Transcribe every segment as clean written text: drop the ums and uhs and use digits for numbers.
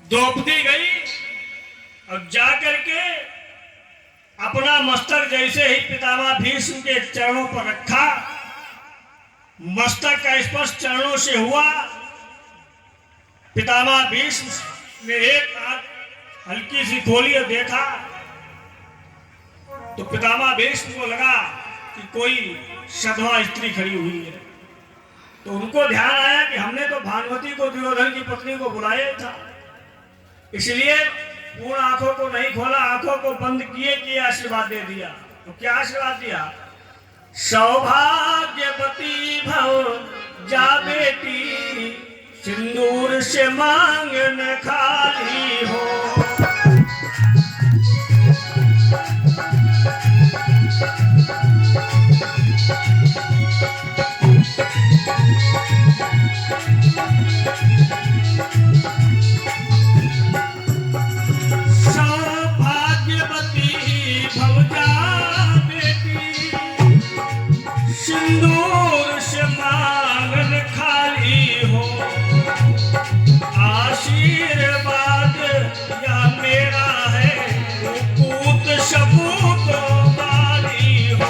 द्रौपदी गई और जाकर के अपना मस्तक जैसे ही पितामह भीष्म के चरणों पर रखा, मस्तक का स्पर्श चरणों से हुआ। पितामह भीष्म ने एक आंख हल्की सी खोली और देखा तो पितामह भीष्म को लगा कि कोई सधवा स्त्री खड़ी हुई है। तो उनको ध्यान आया कि हमने तो भानुमति को, दुर्योधन की पत्नी को बुलाया था, इसलिए पूर्ण आंखों को नहीं खोला, आंखों को बंद किए आशीर्वाद दे दिया। तो क्या आशीर्वाद दिया? सौभाग्यवती भव जा बेटी, सिंदूर से मांग न खाली हो। सिंदूर से मांगन खाली हो, आशीर्वाद या मेरा है, पूत सपूत वाली हो।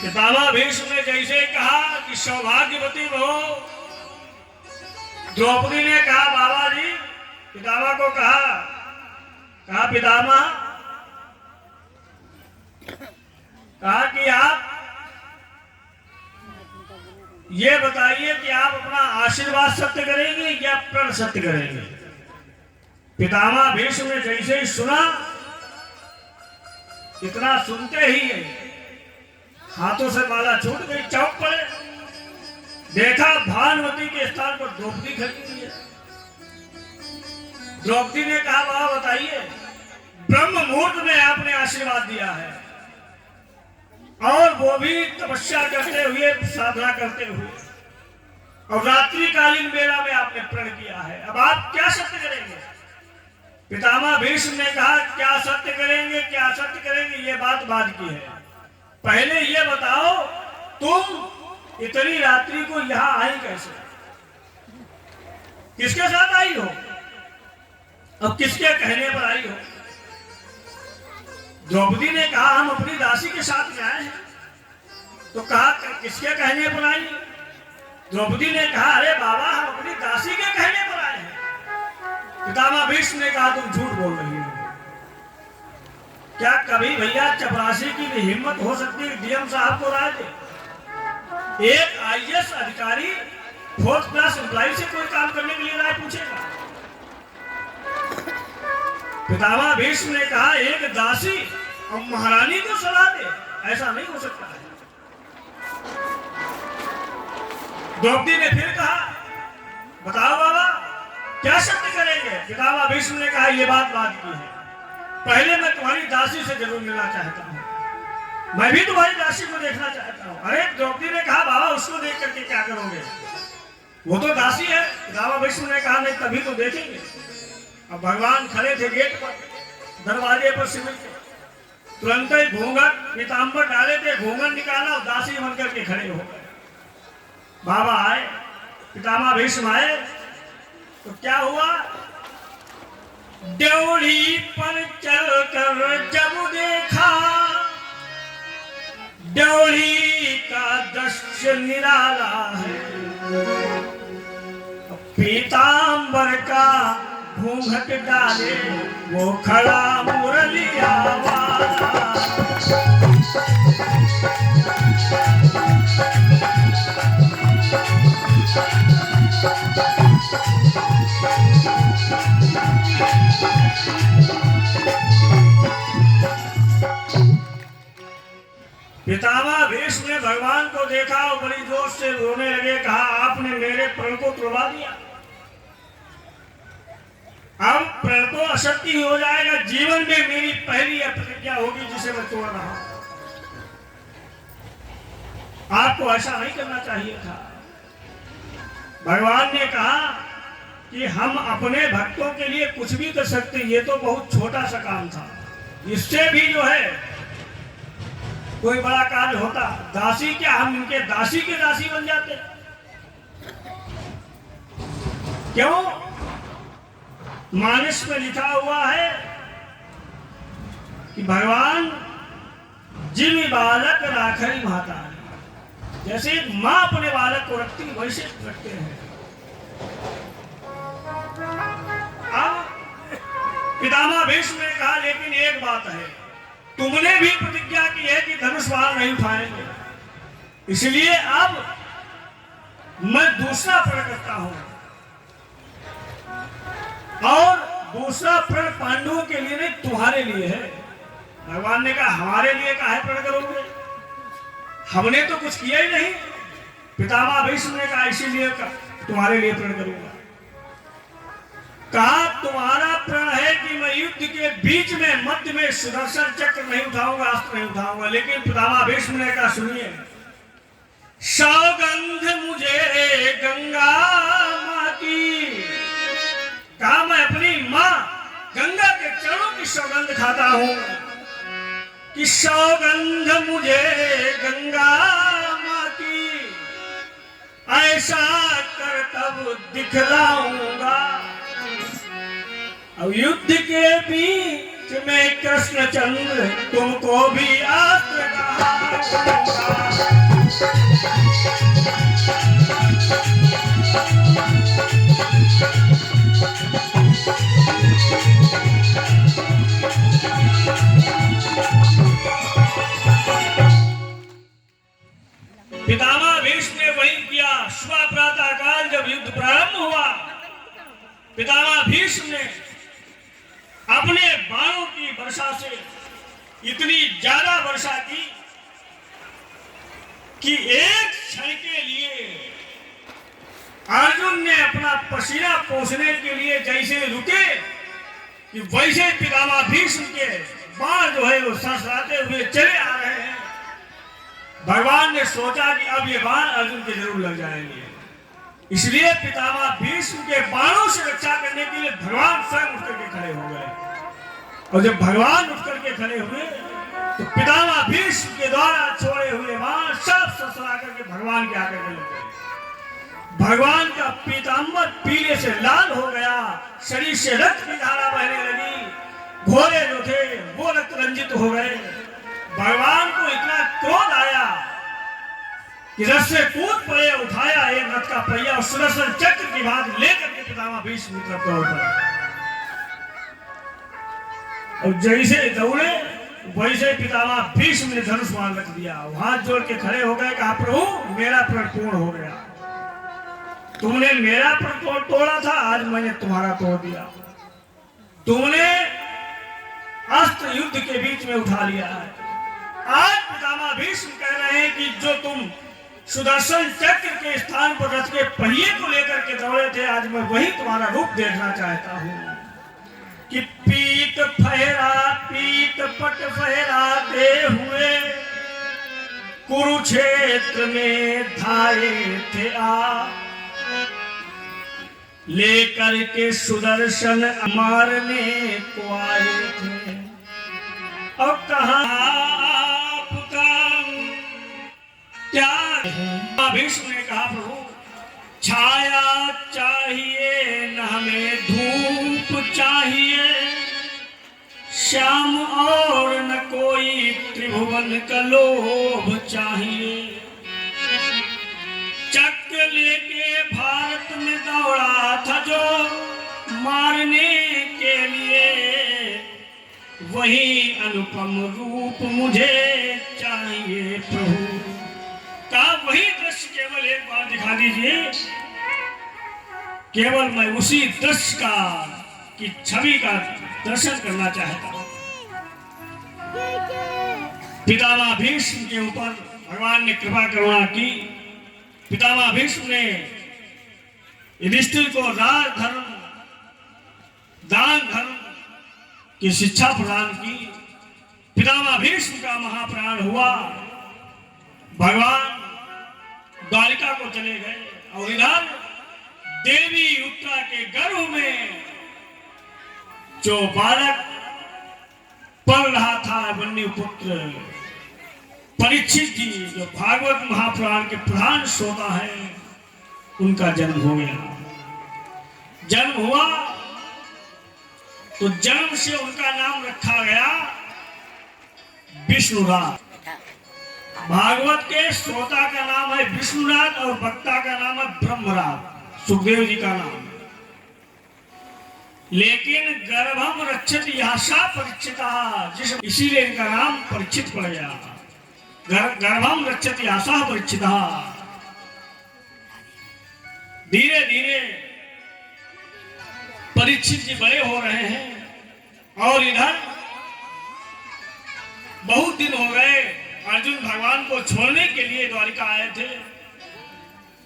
पितामह भीष्म ने जैसे कहा कि सौभाग्यवती हो, द्रौपदी ने कहा बाबा जी, पितामह को कहा पितामह, कहा कि आप ये बताइए कि आप अपना आशीर्वाद सत्य करेंगे या प्रण सत्य करेंगे। पितामह भीष्म ने जैसे ही सुना, इतना सुनते ही हाथों से माला छूट गई, चौक पड़े, देखा भानुमति के स्थान पर द्रौपदी खड़ी हुई है। द्रौपदी ने कहा बाबा बताइए, ब्रह्म मुहूर्त में आपने आशीर्वाद दिया है और वो भी तपस्या करते हुए, साधना करते हुए, और रात्रिकालीन बेला में आपने प्रण किया है। अब आप क्या सत्य करेंगे? पितामह भीष्म ने कहा क्या सत्य करेंगे, क्या सत्य करेंगे, ये बात बाद की है। पहले ये बताओ, तुम इतनी रात्रि को यहां आई कैसे? किसके साथ आई हो? अब किसके कहने पर आई हो? द्रौपदी ने कहा हम अपनी दासी के साथ में आए हैं। तो कहा किसके कहने पर आई? द्रौपदी ने कहा अरे बाबा, हम अपनी दासी के कहने पर आए हैं। पितामह भीष्म ने कहा तुम झूठ बोल रही हो। क्या कभी भैया चपरासी की भी हिम्मत हो सकती है डीएम साहब को राय दे? एक आईएएस अधिकारी 4th क्लास एम्प्लॉय से कोई काम करने के लिए राय पूछेगा? पितामह भीष्म ने कहा एक दासी और महारानी को सलाह दे, ऐसा नहीं हो सकता है। द्रौपदी ने फिर कहा बताओ बाबा क्या सत्य करेंगे? पितामह भीष्म ने कहा यह बात की है, पहले मैं तुम्हारी दासी से जरूर मिलना चाहता हूं, मैं भी तुम्हारी दासी को देखना चाहता हूं। अरे द्रौपदी ने कहा बाबा उसको देख करके क्या करोगे, वो तो दासी है। पितामह भीष्म ने कहा नहीं तभी तो देखेंगे। अब भगवान खड़े थे गेट पर, दरवाजे पर सिमट के, तुरंत ही घूंघट पीताम्बर डाले थे, घूंघट निकाला और दासी बनकर के खड़े हो गए। बाबा आए, पितामह भीष्म आए तो क्या हुआ? ड्योढ़ी पर चलकर जब देखा, ड्योढ़ी का दृश्य निराला है, पीताम्बर का घूंघट डाले वो खड़ा मुरलिया वाला। पितामह भीष्म ने भगवान को देखा और बड़ी जोर से रोने लगे। कहा, आपने मेरे प्रण को तुड़वा दिया, अब प्रण तो असत्य ही हो जाएगा। जीवन में मेरी पहली प्रतिज्ञा होगी जिसे मैं तोड़ रहा हूं। आपको ऐसा नहीं करना चाहिए था। भगवान ने कहा कि हम अपने भक्तों के लिए कुछ भी कर सकते, ये तो बहुत छोटा सा काम था, इससे भी जो है कोई बड़ा कार्य होता। दासी क्या, हम इनके दासी के दासी बन जाते? क्यों? मानस में लिखा हुआ है कि भगवान जिम बालक राखरी माता, जैसे एक मां अपने बालक को रखती वैसे रखते हैं। अब पितामह भीष्म ने कहा, लेकिन एक बात है, तुमने भी प्रतिज्ञा की है कि धनुष बाण नहीं उठाएंगे, इसलिए अब मैं दूसरा प्रण करता हूं। और दूसरा प्रण पांडवों के लिए नहीं, तुम्हारे लिए है। भगवान ने कहा, हमारे लिए काहे प्रण करोगे, हमने तो कुछ किया ही नहीं। पितामह भीष्म ने कहा, इसीलिए तुम्हारे लिए प्रण करूंगा। कहा, तुम्हारा प्रण है कि मैं युद्ध के बीच में मध्य में सुदर्शन चक्र नहीं उठाऊंगा, अस्त्र नहीं उठाऊंगा। लेकिन पितामह भीष्म ने कहा, सुनिए, सौगंध मुझे गंगा मां की, कहा मैं अपनी मां गंगा के चरणों की सौगंध खाता हूं कि सौगंध मुझे गंगा मां की, ऐसा कर तब दिखलाऊंगा। अब युद्ध के बीच में कृष्णचंद्र तुमको भी अस्त्र कहाऊंगा। पितामह भीष्म ने वही किया। सुबह प्रातः काल जब युद्ध प्रारंभ हुआ, पितामह भीष्म ने अपने बाणों की वर्षा से इतनी ज्यादा वर्षा की कि एक क्षण के लिए अर्जुन ने अपना पसीना पोंछने के लिए जैसे रुके कि वैसे पितामह भीष्म के बाण जो है वो सरसराते हुए चले आ रहे हैं। भगवान ने सोचा कि अब ये बाण अर्जुन के जरूर लग जाएंगे, इसलिए पितामह भीष्म के बाणों से रक्षा करने के लिए भगवान स्वयं उठ करके खड़े हो गए। और जब भगवान उठ करके खड़े हुए तो पितामह भीष्म के द्वारा छोड़े हुए बाण सब ससुरा करके भगवान के आकर के लग गए। भगवान का पीताम्बर पीले से लाल हो गया, शरीर से रक्त की धारा बहने लगी, घोड़े जो थे वो रक्त रंजित हो गए। भगवान को इतना क्रोध आया कि रथ से कूद पड़े, उठाया एक रथ का पहिया और सुदर्शन चक्र की बात लेकर के पितामह भीष्म की तरफ दौड़ पड़े। और जैसे दौड़े वैसे पितामह भीष्म ने धनुष बाण रख दिया, हाथ जोड़ के खड़े हो गए। कहा, प्रभु मेरा प्रण पूर्ण हो गया, तुमने मेरा प्रण तोड़ा था, आज मैंने तुम्हारा तोड़ दिया। तुमने अस्त्र युद्ध के बीच में उठा लिया है। आज पितामह भीष्म कह रहे हैं कि जो तुम सुदर्शन चक्र के स्थान पर रथ के पहिए को लेकर के दौड़े थे, आज मैं वही तुम्हारा रूप देखना चाहता हूं कि पीत पट फहराते हुए कुरुक्षेत्र में धाये थे आप, लेकर के सुदर्शन मारने को आए थे। और कहा आपका क्या? भीष्म ने कहा, प्रभु छाया चाहिए न हमें धूप चाहिए, श्याम और न कोई त्रिभुवन का लोभ चाहिए। चक्र लेके भारत में दौड़ा था जो मारने के लिए, वही अनुपम रूप मुझे चाहिए प्रभु। का वही दृश्य केवल एक बार दिखा दीजिए, केवल मैं उसी दृश्य का की छवि का दर्शन करना चाहता हूं। पितामह भीष्म के ऊपर भगवान ने कृपा करुणा की। पितामह भीष्म ने युधिष्ठिर को राज धर्म, दान धर्म की शिक्षा प्रदान की। पितामह भीष्म का महाप्राण हुआ। भगवान द्वारिका को चले गए और इधर देवी उत्तरा के गर्भ में जो बालक पल रहा था वन्यपुत्र परीक्षित जी, जो भागवत महापुराण के प्रधान श्रोता हैं, उनका जन्म हो गया। जन्म हुआ तो जन्म से उनका नाम रखा गया विष्णुराज। भागवत के श्रोता का नाम है विष्णुराज और वक्ता का नाम है ब्रह्मराज, सुखदेव जी का नाम। लेकिन गर्भम रक्षित यासा परीक्षिता, इसीलिए इनका नाम परीक्षित पड़ गया। गर्भम रक्षित यासा परीक्षिता। धीरे धीरे परीक्षित जी बड़े हो रहे हैं और इधर बहुत दिन हो गए अर्जुन भगवान को छोड़ने के लिए द्वारिका आए थे।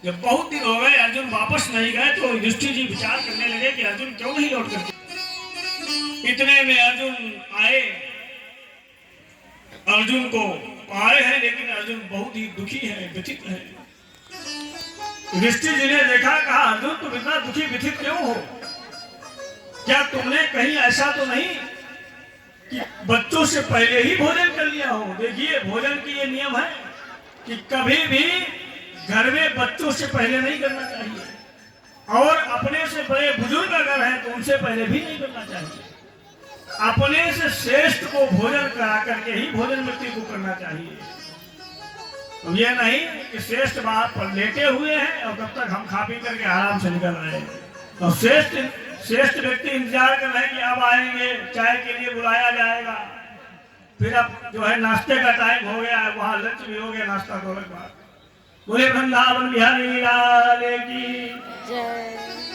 जब बहुत दिन हो गए अर्जुन वापस नहीं गए तो युधिष्ठिर जी विचार करने लगे कि अर्जुन क्यों नहीं लौट करके। इतने में अर्जुन आए, अर्जुन को पाए हैं, लेकिन अर्जुन बहुत ही दुखी है, व्यथित है। युधिष्ठिर जी ने देखा, कहा अर्जुन तुम इतना दुखी व्यथित क्यों हो? क्या तुमने कहीं ऐसा तो नहीं कि बच्चों से पहले ही भोजन कर लिया हो? देखिए भोजन की ये नियम है कि कभी भी घर में बच्चों से पहले नहीं करना चाहिए और अपने से बड़े बुजुर्ग अगर हैं तो उनसे पहले भी नहीं करना चाहिए। अपने से श्रेष्ठ को भोजन करा करके ही भोजन व्यक्ति को करना चाहिए। तो ये नहीं कि श्रेष्ठ बात पर लेटे हुए हैं और तब तक हम खा पी करके आराम से निकल रहे हैं। और श्रेष्ठ व्यक्ति इंतजार कर रहे हैं कि अब आएंगे, चाय के लिए बुलाया जाएगा, फिर अब जो है नाश्ते का टाइम हो गया है, वहां लंच भी हो गया, नाश्ता तो अलग बात। बोले वृंदावन बिहारी लाल की जय।